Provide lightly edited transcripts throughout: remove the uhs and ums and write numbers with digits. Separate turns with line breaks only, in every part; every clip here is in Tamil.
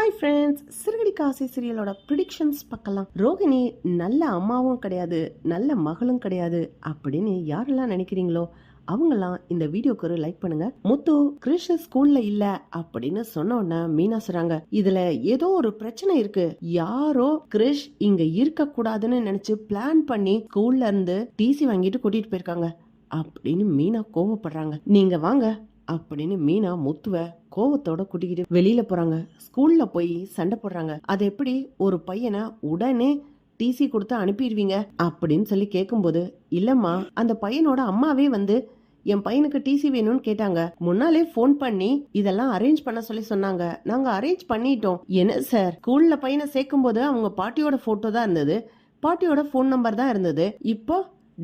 ஹாய் ஃப்ரெண்ட்ஸ், சிறுகடி காசி சீரியலோட ப்ரிடிக்ஷன்ஸ் பார்க்கலாம். ரோகிணி நல்ல அம்மாவும் கிடையாது, நல்ல மகளும் கிடையாது அப்படின்னு யாரெல்லாம் நினைக்கிறீங்களோ அவங்கெல்லாம் இந்த வீடியோக்கு ஒரு லைக் பண்ணுங்க. முத்து கிறிஷ் ஸ்கூல்ல இல்ல அப்படின்னு சொன்ன உடனே மீனா சொல்றாங்க, இதுல ஏதோ ஒரு பிரச்சனை இருக்கு. யாரோ கிறிஷ் இங்க இருக்க கூடாதுன்னு நினைச்சு பிளான் பண்ணி ஸ்கூல்ல இருந்து டிசி வாங்கிட்டு கூட்டிட்டு போயிருக்காங்க அப்படின்னு மீனா கோவப்படுறாங்க. நீங்க வாங்க அப்படின்னு மீனா முத்துவ கோவத்தோட கூட்டிக்கிட்டு வெளியில போறாங்க. ஸ்கூல்ல போய் சண்டை போடுறாங்க. அது எப்படி ஒரு பையனை உடனே டிசி கொடுத்து அனுப்பிடுவீங்க அப்படின்னு சொல்லி கேட்கும்போது, இல்லம்மா அந்த பையனோட அம்மாவே வந்து என் பையனுக்கு டிசி வேணும்னு கேட்டாங்க. முன்னாலே போன் பண்ணி இதெல்லாம் அரேஞ்ச் பண்ண சொல்லி சொன்னாங்க. நாங்க அரேஞ்ச் பண்ணிட்டோம். என்ன சார், ஸ்கூல்ல பையனை சேர்க்கும் போது அவங்க பாட்டியோட போட்டோ தான் இருந்தது, பாட்டியோட போன் நம்பர் தான் இருந்தது. இப்போ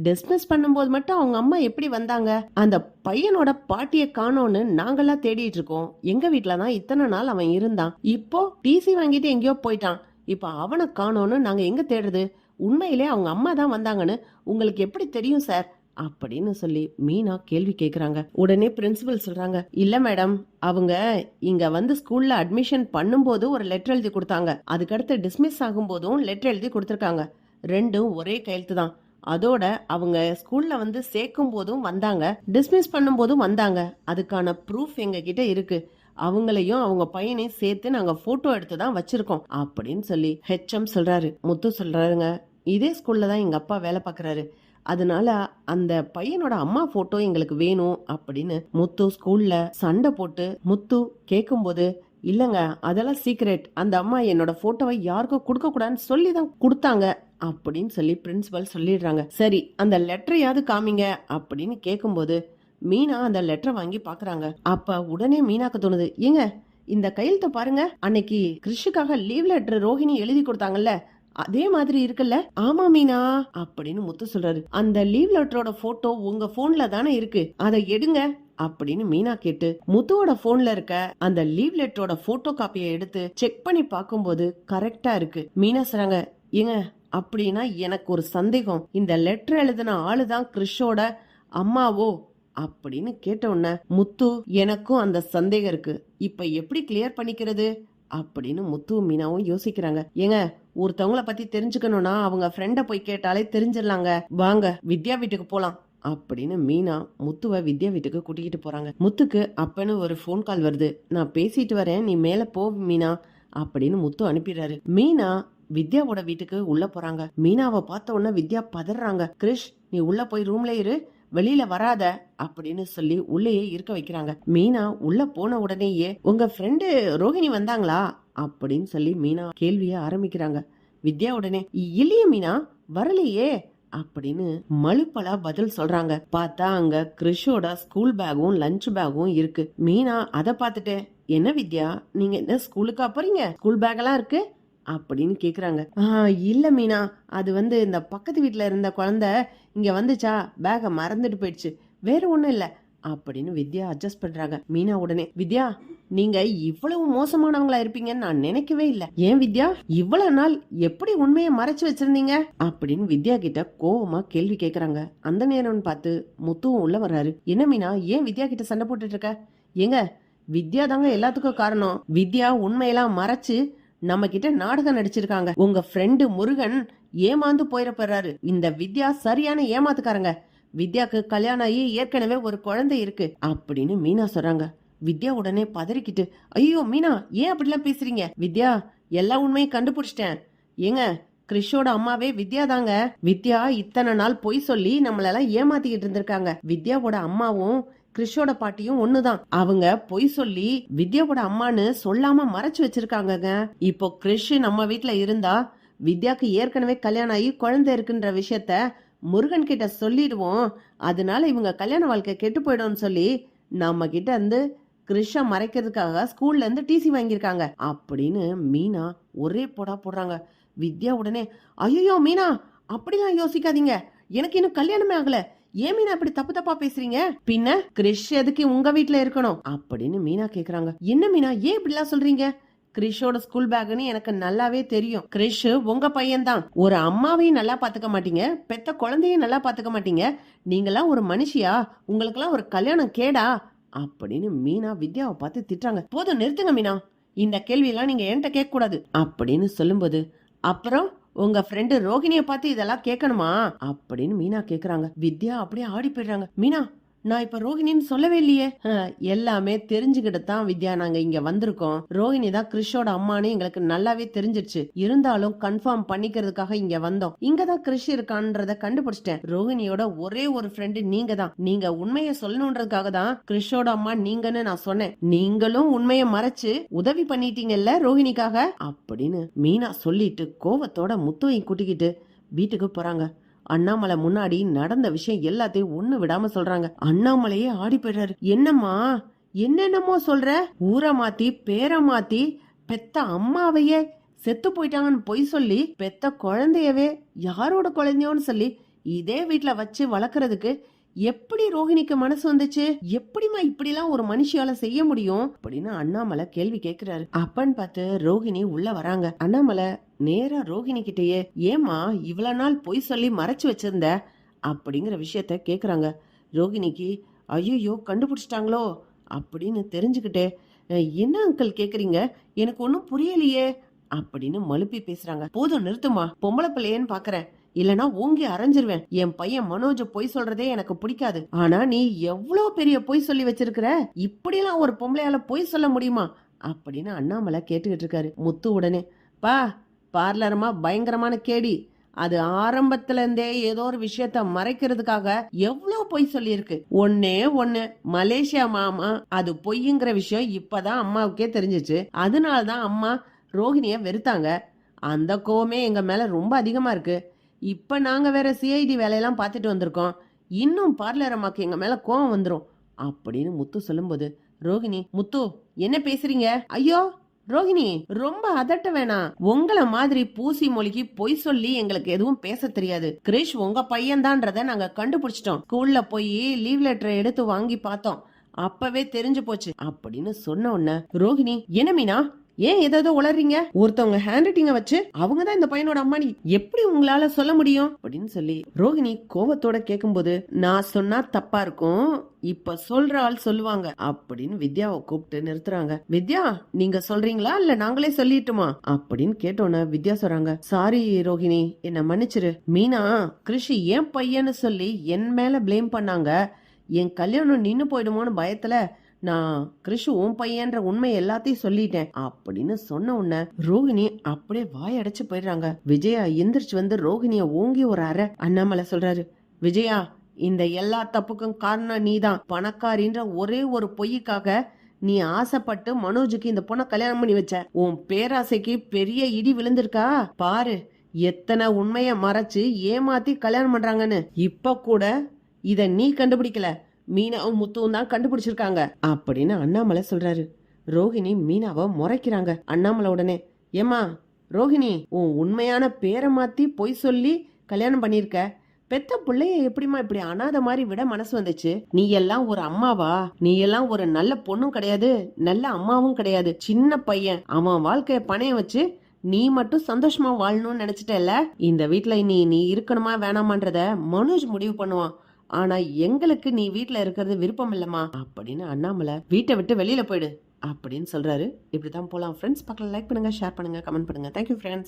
டிஸ்மிஸ் பண்ணும்போது மட்டும் அவங்க அம்மா எப்படி வந்தாங்க? அந்த பையனோட பாட்டிய காணோன்னு நாங்கெல்லாம் தேடிட்டு இருக்கோம். எங்க வீட்டுலதான் இத்தனை நாள் அவன் இருந்தான். இப்போ டிசி வாங்கிட்டு எங்கேயோ போயிட்டான். இப்ப அவனை காணோன்னு நாங்க எங்க தேடுறது? உண்மையிலே அவங்க அம்மா தான் வந்தாங்கன்னு உங்களுக்கு எப்படி தெரியும் சார் அப்படின்னு சொல்லி மீனா கேள்வி கேக்குறாங்க. உடனே பிரின்சிபல் சொல்றாங்க, இல்ல மேடம், அவங்க இங்க வந்து ஸ்கூல்ல அட்மிஷன் பண்ணும்போது ஒரு லெட்டர் எழுதி கொடுத்தாங்க. அதுக்கடுத்து டிஸ்மிஸ் ஆகும் போதும் லெட்டர் எழுதி கொடுத்திருக்காங்க. ரெண்டும் ஒரே கையெழுத்து தான். அதோட அவங்க ஸ்கூல்ல வந்து சேர்க்கும் போதும் வந்தாங்க, டிஸ்மிஸ் பண்ணும் போதும் வந்தாங்க. அதுக்கான ப்ரூஃப் எங்க கிட்ட இருக்கு. அவங்களையும் அவங்க பையனையும் சேர்த்து நாங்க போட்டோ எடுத்து தான் வச்சிருக்கோம் அப்படின்னு சொல்லி ஹெச்எம் சொல்றாரு. முத்து சொல்றாருங்க, இதே ஸ்கூல்ல தான் எங்க அப்பா வேலை பாக்குறாரு, அதனால அந்த பையனோட அம்மா போட்டோ எங்களுக்கு வேணும் அப்படின்னு முத்து ஸ்கூல்ல சண்டை போட்டு முத்து கேட்கும் போது, இல்லங்க அதெல்லாம் சீக்ரெட், அந்த அம்மா என்னோட போட்டோவை யாருக்கும் கொடுக்க கூடாதுன்னு சொல்லி தான் கொடுத்தாங்க அப்படின்னு சொல்லி பிரின்சிபல் சொல்லிடுறாங்க. சரி, அந்த லெட்டரையாவது காமிங்க அப்படின்னு கேட்கும்போது மீனா அந்த லெட்டரை வாங்கி பாக்குறாங்க. அப்ப உடனே மீனாக்கு தோணுது, ஏங்க இந்த கையெழுத்த பாருங்க, அன்னைக்கு கிறிஷுக்காக லீவ் லெட்டர் ரோஹிணி எழுதி கொடுத்தாங்கல்ல, அதே மாதிரி இருக்குல்ல. ஆமா மீனா அப்படின்னு முத்து சொல்றாரு. அந்த லீவ் லெட்டரோட போட்டோ உங்க போன்ல தானே இருக்கு, அதை எடுங்க அப்படின்னு மீனா கேட்டு முத்துவோட போன்ல இருக்க அந்த லீவ் லெட்டரோட போட்டோ காப்பியை எடுத்து செக் பண்ணி பார்க்கும்போது கரெக்டா இருக்கு. மீனா சொல்றாங்க, ஏங்க அப்படின்னா எனக்கு ஒரு சந்தேகம், இந்த லெட்டர் எழுதின ஆளுதான் கிறிஷோட அம்மாவோ அப்படின்னு கேட்ட உடனே முத்து, எனக்கும் அந்த சந்தேகம் இருக்கு, இப்ப எப்படி கிளியர் பண்ணிக்கிறது அப்படின்னு முத்து மீனாவும் யோசிக்கிறாங்க. ஏங்க ஒருத்தவங்கள பத்தி தெரிஞ்சுக்கணும்னா அவங்க ஃப்ரெண்ட போய் கேட்டாலே தெரிஞ்சிடலாங்க, வாங்க வித்யா வீட்டுக்கு போலாம் அப்படின்னு மீனா முத்துவ வித்யா வீட்டுக்கு கூட்டிகிட்டு போறாங்க. முத்துக்கு அப்பன்னு ஒரு போன் கால் வருது. நான் பேசிட்டு வரேன், நீ மேல போ மீனா அப்படின்னு முத்து அனுப்பிடுறாரு. மீனா வித்யாவோட வீட்டுக்கு உள்ள போறாங்க. மீனாவை பார்த்த உடனே வித்யா பதறாங்க. கிறிஷ், நீ உள்ள போய் ரூம்ல இரு, வெளியில வராத அப்படின்னு சொல்லி உள்ளேயே இருக்க வைக்கிறாங்க. மீனா உள்ள போன உடனேயே, உங்க ஃப்ரெண்டு ரோஹிணி வந்தாங்களா அப்படின்னு சொல்லி மீனா கேள்விய ஆரம்பிக்கிறாங்க. வித்யா உடனே, இல்லையே மீனா, வரலையே அப்படின்னு மழுப்பலா பதில் சொல்றாங்க. பார்த்தா அங்க கிறிஷோட ஸ்கூல் பேகும் லஞ்ச் பேகும் இருக்கு. மீனா அத பார்த்துட்டு, என்ன வித்யா, நீங்க என்ன ஸ்கூலுக்கா போறீங்க, ஸ்கூல் பேக் எல்லாம் இருக்கு அப்படின்னு கேக்குறாங்க. இல்ல மீனா, அது வந்து இந்த பக்கத்து வீட்டுல இருந்த குழந்தை இங்க வந்துச்சா, பேக மறந்துட்டு போயிடுச்சு, வேற ஒண்ணும் இல்ல அப்படின்னு வித்யா அட்ஜஸ்ட் பண்றாங்க. மீனா உடனே, வித்யா நீங்க இவ்வளவு மோசமானவங்களா இருப்பீங்கன்னு நான் நினைக்கவே இல்ல. ஏன் வித்யா, இவ்வளவு நாள் எப்படி உண்மையை மறைச்சு வச்சிருந்தீங்க அப்படின்னு வித்யா கிட்ட கோவமா கேள்வி கேக்குறாங்க. அந்த நேரம் பார்த்து முத்துவும் உள்ள வர்றாரு. என்ன மீனா, ஏன் வித்யா கிட்ட சண்டை போட்டுட்டு இருக்க? ஏங்க வித்யா தாங்க எல்லாத்துக்கும் காரணம். வித்யா உண்மையெல்லாம் மறைச்சு நம்ம கிட்ட நாடகம் நடிச்சிருக்காங்க. உங்க ஃப்ரெண்டு முருகன் ஏமாந்து போயிடப்படுறாரு. இந்த வித்யா சரியான ஏமாத்துக்காரங்க. வித்யாக்கு கல்யாணம் ஆகி ஏற்கனவே ஒரு குழந்தை இருக்கு அப்படின்னு மீனா சொல்றாங்க. வித்யா உடனே பதறிக்கிட்டு, ஐயோ மீனா, ஏன் அப்படிலாம் பேசுறீங்க? வித்யா, எல்லா உண்மையும் கண்டுபிடிச்சிட்டேன். ஏங்க கிறிஷோட அம்மாவே வித்யா தாங்க. வித்யா இத்தனை நாள் பொய் சொல்லி நம்மளெல்லாம் ஏமாத்திக்கிட்டு இருந்திருக்காங்க. வித்யாவோட அம்மாவும் கிறிஷோட பாட்டியும் ஒண்ணுதான். அவங்க பொய் சொல்லி வித்யாவோட அம்மான்னு சொல்லாம மறைச்சு வச்சிருக்காங்க. இப்போ கிறிஷ் நம்ம வீட்டுல இருந்தா வித்யாக்கு ஏற்கனவே கல்யாணம் ஆகி குழந்தை இருக்குன்ற விஷயத்த முருகன் கிட்ட சொல்லிடுவோம், அதனால இவங்க கல்யாண வாழ்க்கை கெட்டு போயிடும்னு சொல்லி நம்ம கிட்ட இருந்து கிறிஷ மறைக்கிறதுக்காக ஸ்கூல்ல இருந்து டிசி வாங்கியிருக்காங்க அப்படின்னு மீனா ஒரே போடா போடுறாங்க. வித்யா உடனே, ஐயோ மீனா, அப்படிலாம் யோசிக்காதீங்க, எனக்கு இன்னும் கல்யாணமே ஆகல, ஏன் மீனா இப்படி தப்பு தப்பா பேசுறீங்க? பின்ன கிறிஷ் எதுக்கு உங்க வீட்டுல இருக்கணும் அப்படின்னு மீனா கேக்குறாங்க. என்ன மீனா, ஏன் இப்படி எல்லாம் சொல்றீங்க? கிறிஷோட ஸ்கூல் பேக்னு எனக்கு நல்லாவே தெரியும். கிறிஷ் உங்க பையன் தான். ஒரு அம்மாவையும் நல்லா பாத்துக்க மாட்டீங்க, பெத்த குழந்தையும் நல்லா பாத்துக்க மாட்டீங்க, நீங்களாம் ஒரு மனுஷியா? உங்களுக்கெல்லாம் ஒரு கல்யாணம் கேடா அப்படின்னு மீனா வித்யாவை பார்த்து திட்டுறாங்க. போதும் நிறுத்துங்க மீனா, இந்த கேள்வியெல்லாம் நீங்க என்கிட்ட கேட்க கூடாது அப்படின்னு சொல்லும்போது, அப்புறம் உங்க ஃப்ரெண்டு ரோகிணிய பார்த்து இதெல்லாம் கேட்கணுமா அப்படின்னு மீனா கேக்குறாங்க. வித்யா அப்படியே ஆடி போயிடுறாங்க. மீனா, நான் இப்ப ரோகிணின்னு சொல்லவே இல்லையே. எல்லாமே தெரிஞ்சுக்கிட்டு தான் வித்யா நாங்க இங்க வந்திருக்கோம். ரோகிணி தான் கிறிஷோட அம்மானு எங்களுக்கு நல்லாவே தெரிஞ்சிருச்சு. இருந்தாலும் கன்ஃபார்ம் பண்ணிக்கிறதுக்காக இங்க வந்தோம். இங்கதான் கிறிஷ் இருக்கான்றத கண்டுபிடிச்சிட்டேன். ரோகிணியோட ஒரே ஒரு ஃப்ரெண்டு நீங்க தான். நீங்க உண்மையை சொல்லணுன்றதுக்காக தான் கிறிஷோட அம்மா நீங்கன்னு நான் சொன்னேன். நீங்களும் உண்மையை மறைச்சு உதவி பண்ணிட்டீங்கல்ல ரோகிணிக்காக அப்படின்னு மீனா சொல்லிட்டு கோவத்தோட முத்துவையும் கூட்டிக்கிட்டு வீட்டுக்கு போறாங்க. அண்ணாமலை முன்னாடி நடந்த விஷயம் எல்லாத்தையும் ஒண்ணு விடாம சொல்றாங்க. அண்ணாமலையே ஆடி போயிடுறாரு. என்னம்மா என்னென்னமோ சொல்ற? ஊரை மாத்தி பேரை மாத்தி பெத்த அம்மாவையே செத்து போயிட்டாங்கன்னு பொய் சொல்லி பெத்த குழந்தையவே யாரோட குழந்தையோன்னு சொல்லி இதே வீட்டுல வச்சு வளர்க்கறதுக்கு எப்படி ரோகிணிக்கு மனசு வந்துச்சு? எப்படிமா இப்படி எல்லாம் ஒரு மனுஷியால செய்ய முடியும் அப்படின்னு அண்ணாமலை கேள்வி கேக்குறாரு. அப்பன்னு பார்த்து ரோகிணி உள்ள வராங்க. அண்ணாமலை நேரா ரோகிணி கிட்டயே, ஏமா இவ்வளவு நாள் பொய் சொல்லி மறைச்சு வச்சிருந்த அப்படிங்கிற விஷயத்த கேக்குறாங்க. ரோகிணிக்கு ஐயோ கண்டுபிடிச்சிட்டாங்களோ அப்படின்னு தெரிஞ்சுக்கிட்டே, என்ன அங்கிள் கேக்குறீங்க, எனக்கு ஒன்னும் புரியலையே அப்படின்னு மழுப்பி பேசுறாங்க. போதும் நிறுத்துமா, பொம்பளை பிள்ளையன்னு பாக்குறேன், இல்லனா ஓங்கி அரைஞ்சிருவேன். என் பையன் மனோஜ் பொய் சொல்றதே எனக்கு பிடிக்காது. ஆனா நீ எவ்வளவு பெரிய பொய் சொல்லி வச்சிருக்கிற, இப்படிலாம் ஒரு பொம்பளையால பொய் சொல்ல முடியுமா அப்படின்னு அண்ணாமலை கேட்டுக்கிட்டு இருக்காரு. முத்து உடனே, பா பார்லரமா பயங்கரமான கேடி, அது ஆரம்பத்துல இருந்தே ஏதோ ஒரு விஷயத்த மறைக்கிறதுக்காக எவ்வளவு பொய் சொல்லியிருக்கு. ஒன்னே ஒண்ணு, மலேசியா மாமா அது பொய்ங்கிற விஷயம் இப்பதான் அம்மாவுக்கே தெரிஞ்சிச்சு. அதனாலதான் அம்மா ரோஹிணிய வெறுத்தாங்க. அந்த கோவமே எங்க மேல ரொம்ப அதிகமா இருக்கு. இப்ப நாங்க வேற சிஐடி வேலையெல்லாம் பார்த்துட்டு வந்திருக்கோம். இன்னும் பார்லர் அம்மாக்கு எங்க மேல கோவம் வந்துரும் அப்படின்னு முத்து சொல்லும்போது, ரோஹிணி, முத்து என்ன பேசுறீங்க? ஐயோ ரோஹிணி, ரொம்ப அதட்ட வேணாம். உங்கள மாதிரி பூசி மொழிக்கு பொய் சொல்லி எங்களுக்கு எதுவும் பேச தெரியாது. கிரிஷ் உங்க பையன் தான்றத நாங்க கண்டுபிடிச்சிட்டோம். ஸ்கூல்ல போய் லீவ் லெட்டர் எடுத்து வாங்கி பார்த்தோம், அப்பவே தெரிஞ்சு போச்சு அப்படின்னு சொன்ன உடனே ரோஹிணி, என்ன மீனா ஏன் ஏதோ உளறீங்க? ஒருத்தவங்க ஹேண்ட் ரைட்டிங்க வச்சு அவங்க தான் இந்த பையனோட அம்மா, நீ எப்படி உங்களால சொல்ல முடியும் அப்படின்னு சொல்லி ரோஹிணி கோவத்தோட கேட்கும்போது, நான் சொன்னா தப்பா இருக்கும், இப்ப சொல்ற ஆள் சொல்லுவாங்க அப்படின்னு வித்யாவை கூப்பிட்டு நிறுத்துறாங்க. வித்யா, நீங்க சொல்றீங்களா இல்ல நாங்களே சொல்லிட்டுமா அப்படின்னு கேட்டோன்னு வித்யா சொல்றாங்க, சாரி ரோஹிணி, என்ன மன்னிச்சிரு. மீனா கிருஷி ஏன் பையன்னு சொல்லி என் மேல பிளேம் பண்ணாங்க. என் கல்யாணம் நின்னு போயிடுமோன்னு பயத்துல நான் கிருஷ் உன் பையன்ற உண்மை எல்லாத்தையும் சொல்லிட்டேன் அப்படின்னு சொன்ன உடனே ரோஹிணி அப்படியே வாயடைச்சு போயிடுறாங்க. விஜயா எந்திரிச்சு வந்து ரோஹிணிய ஓங்கி ஒரு அரை. அண்ணாமலை சொல்றாரு, விஜயா, இந்த எல்லா தப்புக்கும் காரணம் நீதான். பணக்காரின்ற ஒரே ஒரு பொய்யுக்காக நீ ஆசைப்பட்டு மனோஜுக்கு இந்த பொண்ணை கல்யாணம் பண்ணி வச்ச. உன் பேராசைக்கு பெரிய இடி விழுந்திருக்கா பாரு. எத்தனை உண்மைய மறைச்சு ஏமாத்தி கல்யாணம் பண்றாங்கன்னு. இப்ப கூட இத நீ கண்டுபிடிக்கல, மீனாவும் முத்துவும் தான் கண்டுபிடிச்சிருக்காங்க அப்படின்னு அண்ணாமலை சொல்றாரு. ரோஹிணி மீனாவை முறைக்கிறாங்க. அண்ணாமலை உடனே, ஏமா ரோஹிணி, உன் உண்மையான பேரை மாத்தி பொய் சொல்லி கல்யாணம் பண்ணிருக்க, பெத்த பிள்ளைய எப்படிமா இப்படி அனாத மாதிரி விட மனசு வந்துச்சு? நீ எல்லாம் ஒரு அம்மாவா? நீ எல்லாம் ஒரு நல்ல பொண்ணும் கிடையாது, நல்ல அம்மாவும் கிடையாது. சின்ன பையன், அவன் வாழ்க்கைய பணைய வச்சு நீ மட்டும் சந்தோஷமா வாழணும்னு நினைச்சிட்டல. இந்த வீட்டுல நீ இருக்கணுமா வேணாமான்றத மனோஜ் முடிவு பண்ணுவான். ஆனா எங்களுக்கு நீ வீட்டுல இருக்கிறது விருப்பம் இல்லம்மா அப்படின்னு அண்ணாமலை வீட்டை விட்டு வெளியில போயிடு அப்படின்னு சொல்றாரு. இப்படிதான் போலாம் ஃப்ரெண்ட்ஸ். பக்கத்துல லைக் பண்ணுங்க, ஷேர் பண்ணுங்க, கமெண்ட் பண்ணுங்க. Thank you friends.